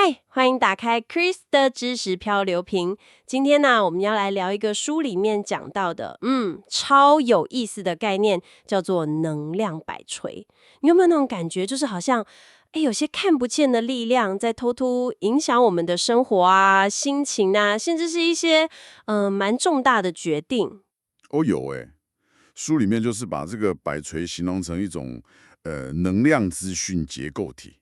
嗨，欢迎打开 Chris 的知识漂流瓶。今天呢，我们要来聊一个书里面讲到的，超有意思的概念，叫做能量摆锤。你有没有那种感觉，就是好像，有些看不见的力量在偷偷影响我们的生活啊、心情啊，甚至是一些蛮重大的决定。哦，有诶，书里面就是把这个摆锤形容成一种能量资讯结构体。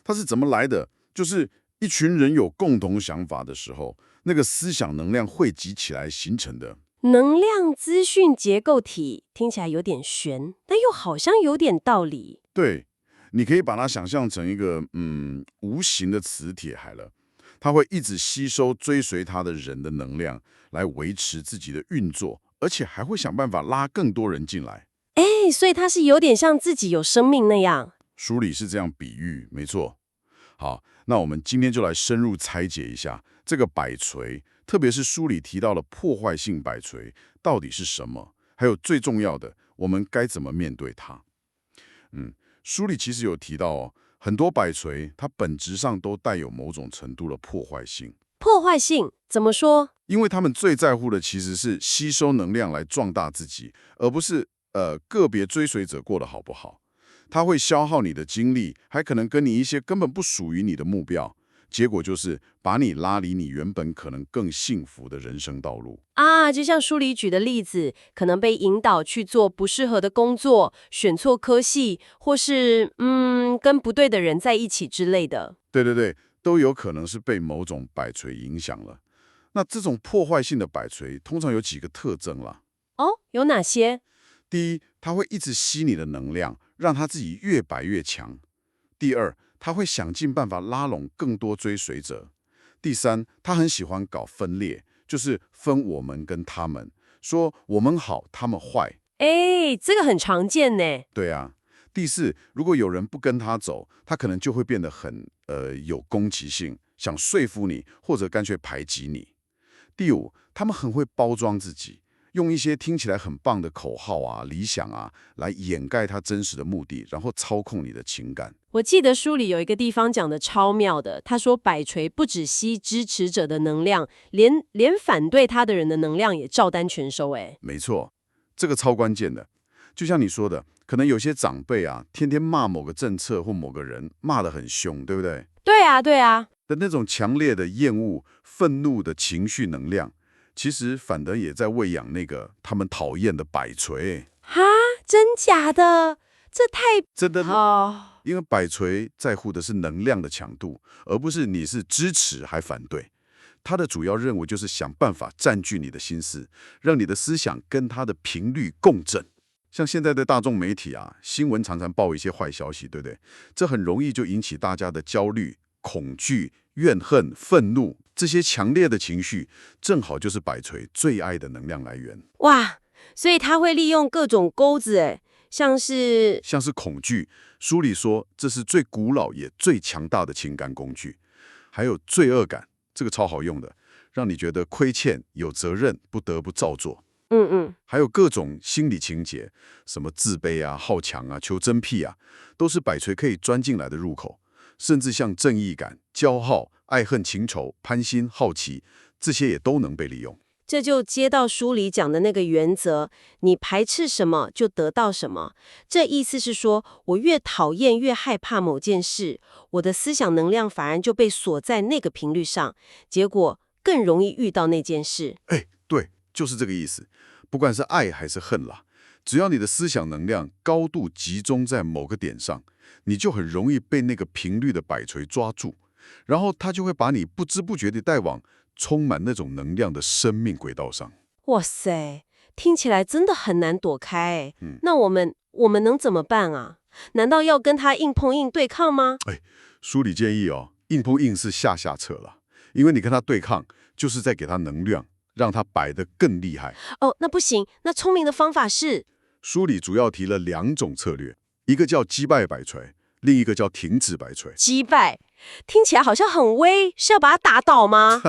它是怎么来的？就是一群人有共同想法的时候，那个思想能量汇集起来形成的。能量资讯结构体听起来有点悬，但又好像有点道理。对，你可以把它想象成一个无形的磁铁好了，它会一直吸收追随它的人的能量，来维持自己的运作，而且还会想办法拉更多人进来。所以它是有点像自己有生命那样。书里是这样比喻，没错。好，那我们今天就来深入拆解一下这个摆锤，特别是书里提到的破坏性摆锤到底是什么，还有最重要的，我们该怎么面对它。书里其实有提到哦，很多摆锤它本质上都带有某种程度的破坏性，破坏性怎么说？因为他们最在乎的其实是吸收能量来壮大自己，而不是个别追随者过得好不好。它会消耗你的精力，还可能跟你一些根本不属于你的目标，结果就是把你拉离你原本可能更幸福的人生道路。啊，就像书里举的例子，可能被引导去做不适合的工作，选错科系，或是跟不对的人在一起之类的。对对对，都有可能是被某种摆锤影响了。那这种破坏性的摆锤通常有几个特征啦。哦，有哪些？第一，它会一直吸你的能量，让它自己越摆越强。第二，它会想尽办法拉拢更多追随者。第三，它很喜欢搞分裂，就是分我们跟他们，说我们好，他们坏。这个很常见呢。对啊。第四，如果有人不跟他走，他可能就会变得很有攻击性，想说服你，或者干脆排挤你。第五，他们很会包装自己，用一些听起来很棒的口号啊、理想啊，来掩盖他真实的目的，然后操控你的情感。我记得书里有一个地方讲的超妙的，他说摆锤不只吸支持者的能量，连反对他的人的能量也照单全收。没错，这个超关键的。就像你说的，可能有些长辈啊，天天骂某个政策或某个人，骂得很凶，对不对？对啊，对啊。的那种强烈的厌恶、愤怒的情绪能量，其实反而也在喂养那个他们讨厌的摆锤。哈，真假的？这太真的，哦，因为摆锤在乎的是能量的强度，而不是你是支持还反对。他的主要任务就是想办法占据你的心思，让你的思想跟他的频率共振。像现在的大众媒体啊，新闻常常报一些坏消息，对不对？这很容易就引起大家的焦虑、恐惧、怨恨、愤怒，这些强烈的情绪，正好就是摆锤最爱的能量来源。哇！所以他会利用各种钩子，像是恐惧，书里说这是最古老也最强大的情感工具。还有罪恶感，这个超好用的，让你觉得亏欠、有责任，不得不照做。还有各种心理情节，什么自卑啊、好强啊、求真癖啊，都是摆锤可以钻进来的入口。甚至像正义感、骄傲、爱恨情仇、贪心、好奇，这些也都能被利用。这就接到书里讲的那个原则：你排斥什么就得到什么。这意思是说，我越讨厌、越害怕某件事，我的思想能量反而就被锁在那个频率上，结果更容易遇到那件事。对，就是这个意思。不管是爱还是恨啦，只要你的思想能量高度集中在某个点上，你就很容易被那个频率的摆锤抓住，然后它就会把你不知不觉地带往充满那种能量的生命轨道上。哇塞，听起来真的很难躲开。那我们能怎么办啊？难道要跟他硬碰硬对抗吗？书里建议哦，硬碰硬是下策了，因为你跟他对抗，就是在给他能量，让他摆得更厉害。哦，那不行，那聪明的方法是书里主要提了2种策略，一个叫击败摆锤，另一个叫停止摆锤。击败，听起来好像很威，是要把他打倒吗？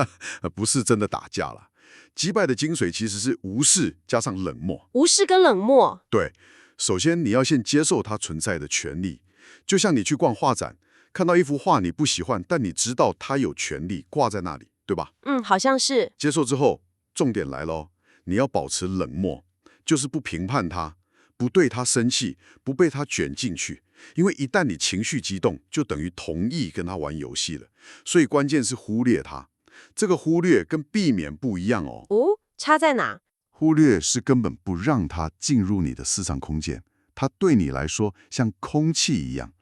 不是真的打架了。击败的精髓其实是无视加上冷漠。无视跟冷漠。对，首先你要先接受它存在的权利，就像你去逛画展，看到一幅画你不喜欢，但你知道它有权利挂在那里，对吧？好像是。接受之后，重点来咯，你要保持冷漠，就是不评判它，不对它生气，不被它卷进去。因为一旦你情绪激动，就等于同意跟他玩游戏了。所以关键是忽略它。这个忽略跟避免不一样哦。哦，差在哪？忽略是根本不让它进入你的思想空间，它对你来说像空气一样。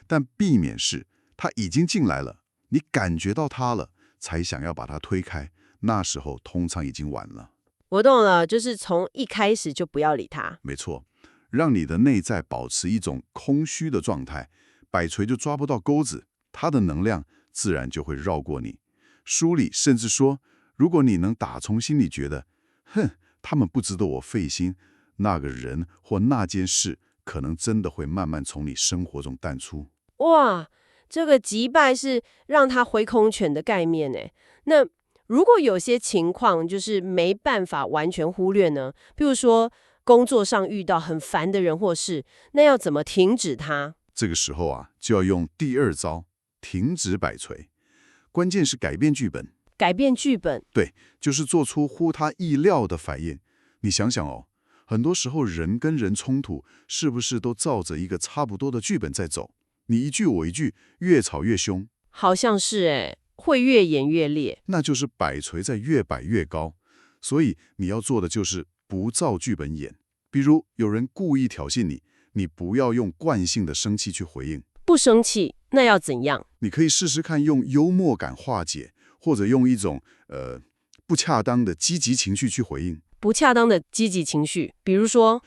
但避免是它已经进来了，你感觉到它了，才想要把它推开，那时候通常已经晚了。我懂了，就是从一开始就不要理他。没错，让你的内在保持一种空虚的状态，摆锤就抓不到钩子，它的能量自然就会绕过你。书里甚至说，如果你能打从心里觉得，哼，他们不值得我费心，那个人或那件事可能真的会慢慢从你生活中淡出。哇，这个击败是让他挥空拳的概念诶。那如果有些情况就是没办法完全忽略呢？比如说工作上遇到很烦的人或事，那要怎么停止他？这个时候啊，就要用第二招，停止摆锤。关键是改变剧本。改变剧本。对，就是做出乎他意料的反应。你想想哦，很多时候人跟人冲突，是不是都照着一个差不多的剧本在走？你一句我一句，越吵越凶。好像是诶，会越演越烈。那就是摆锤在越摆越高。所以你要做的就是不照剧本演。比如有人故意挑衅你，你不要用惯性的生气去回应。不生气，那要怎样？你可以试试看用幽默感化解，或者用一种不恰当的积极情绪去回应。不恰当的积极情绪，比如说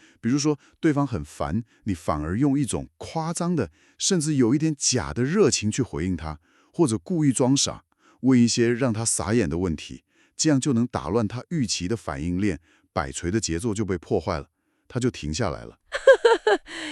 对方很烦，你反而用一种夸张的，甚至有一点假的热情去回应他，或者故意装傻，问一些让他傻眼的问题，这样就能打乱他预期的反应链，摆锤的节奏就被破坏了，他就停下来了。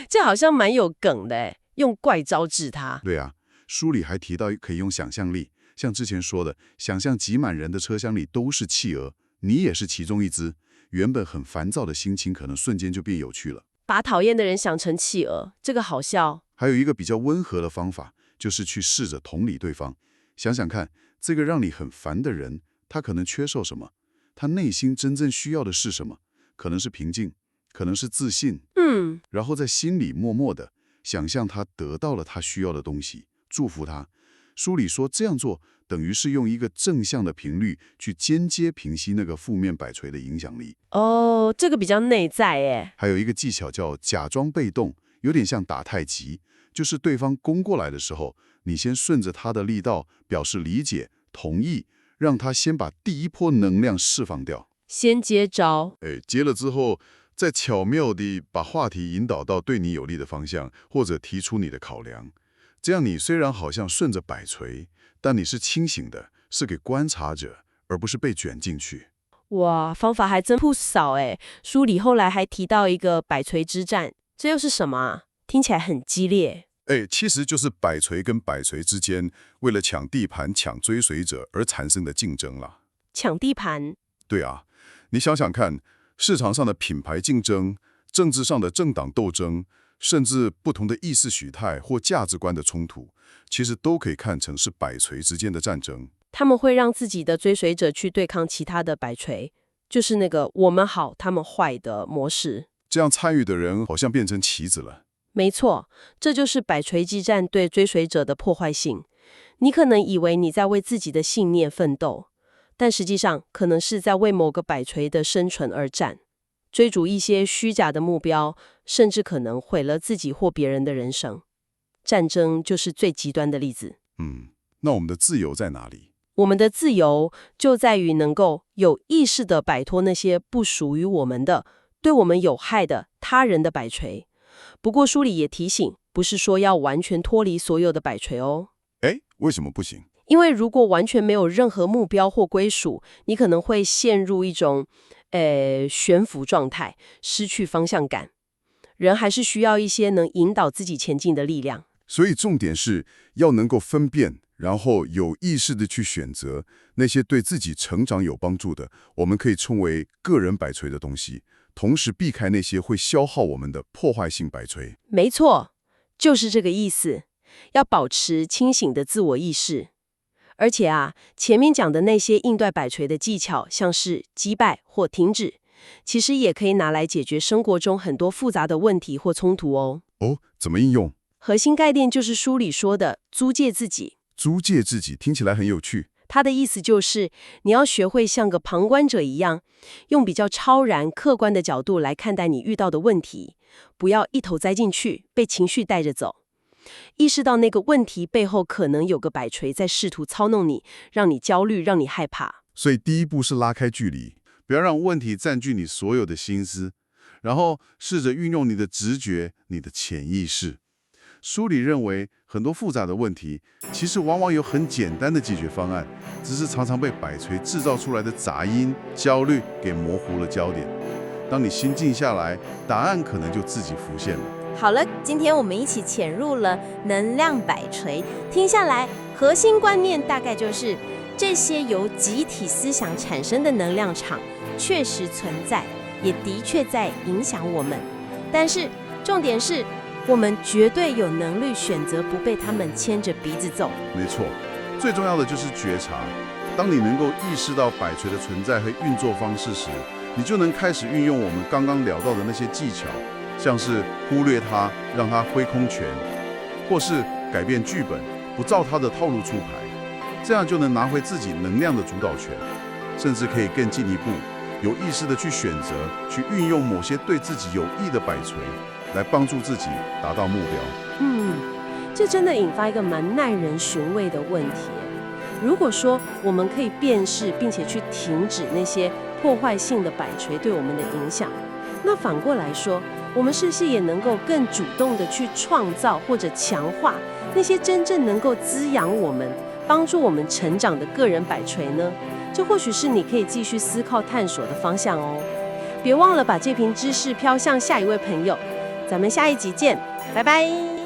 这好像蛮有梗的诶，用怪招治他。对啊，书里还提到可以用想象力，像之前说的，想象挤满人的车厢里都是企鹅，你也是其中一只，原本很烦躁的心情可能瞬间就变有趣了。把讨厌的人想成企鹅，这个好笑。还有一个比较温和的方法，就是去试着同理对方，想想看，这个让你很烦的人，他可能缺少什么？他内心真正需要的是什么？可能是平静，可能是自信。然后在心里默默的想象他得到了他需要的东西，祝福他。书里说这样做等于是用一个正向的频率去间接平息那个负面摆锤的影响力。哦，这个比较内在耶。还有一个技巧叫假装被动，有点像打太极，就是对方攻过来的时候，你先顺着他的力道表示理解、同意，让他先把第一波能量释放掉。先接招。接了之后，再巧妙地把话题引导到对你有利的方向，或者提出你的考量。这样你虽然好像顺着摆锤，但你是清醒的，是给观察者，而不是被卷进去。哇，方法还真不少诶。书里后来还提到一个摆锤之战，这又是什么啊？听起来很激烈。其实就是摆锤跟摆锤之间为了抢地盘、抢追随者而产生的竞争了。抢地盘？对啊，你想想看，市场上的品牌竞争、政治上的政党斗争，甚至不同的意识形态或价值观的冲突，其实都可以看成是摆锤之间的战争。他们会让自己的追随者去对抗其他的摆锤，就是那个我们好，他们坏的模式。这样参与的人好像变成棋子了。没错，这就是摆锤激战对追随者的破坏性。你可能以为你在为自己的信念奋斗，但实际上可能是在为某个摆锤的生存而战，追逐一些虚假的目标，甚至可能毁了自己或别人的人生。战争就是最极端的例子。那我们的自由在哪里？我们的自由就在于能够有意识地摆脱那些不属于我们的、对我们有害的他人的摆锤。不过书里也提醒，不是说要完全脱离所有的摆锤哦。为什么不行？因为如果完全没有任何目标或归属，你可能会陷入一种悬浮状态，失去方向感。人还是需要一些能引导自己前进的力量。所以重点是要能够分辨，然后有意识地去选择那些对自己成长有帮助的，我们可以称为个人摆锤的东西，同时避开那些会消耗我们的破坏性摆锤。没错，就是这个意思。要保持清醒的自我意识。而且啊，前面讲的那些应对摆锤的技巧，像是击败或停止，其实也可以拿来解决生活中很多复杂的问题或冲突哦。哦，怎么应用？核心概念就是书里说的租借自己。租借自己听起来很有趣。他的意思就是，你要学会像个旁观者一样，用比较超然、客观的角度来看待你遇到的问题，不要一头栽进去，被情绪带着走。意识到那个问题背后可能有个摆锤在试图操弄你，让你焦虑，让你害怕。所以第一步是拉开距离，不要让问题占据你所有的心思，然后试着运用你的直觉、你的潜意识。书里认为，很多复杂的问题，其实往往有很简单的解决方案，只是常常被摆锤制造出来的杂音、焦虑给模糊了焦点。当你心静下来，答案可能就自己浮现了。好了，今天我们一起潜入了能量摆锤，听下来，核心观念大概就是，这些由集体思想产生的能量场确实存在，也的确在影响我们。但是，重点是，我们绝对有能力选择不被他们牵着鼻子走。没错，最重要的就是觉察。当你能够意识到摆锤的存在和运作方式时，你就能开始运用我们刚刚聊到的那些技巧，像是忽略它，让它挥空拳，或是改变剧本，不照它的套路出牌，这样就能拿回自己能量的主导权，甚至可以更进一步，有意识地去选择，去运用某些对自己有益的摆锤，来帮助自己达到目标。这真的引发一个蛮耐人寻味的问题。如果说我们可以辨识并且去停止那些破坏性的摆锤对我们的影响，那反过来说，我们是不是也能够更主动地去创造或者强化那些真正能够滋养我们、帮助我们成长的个人摆锤呢？这或许是你可以继续思考探索的方向哦。别忘了把这瓶知识飘向下一位朋友，咱们下一集见，拜拜。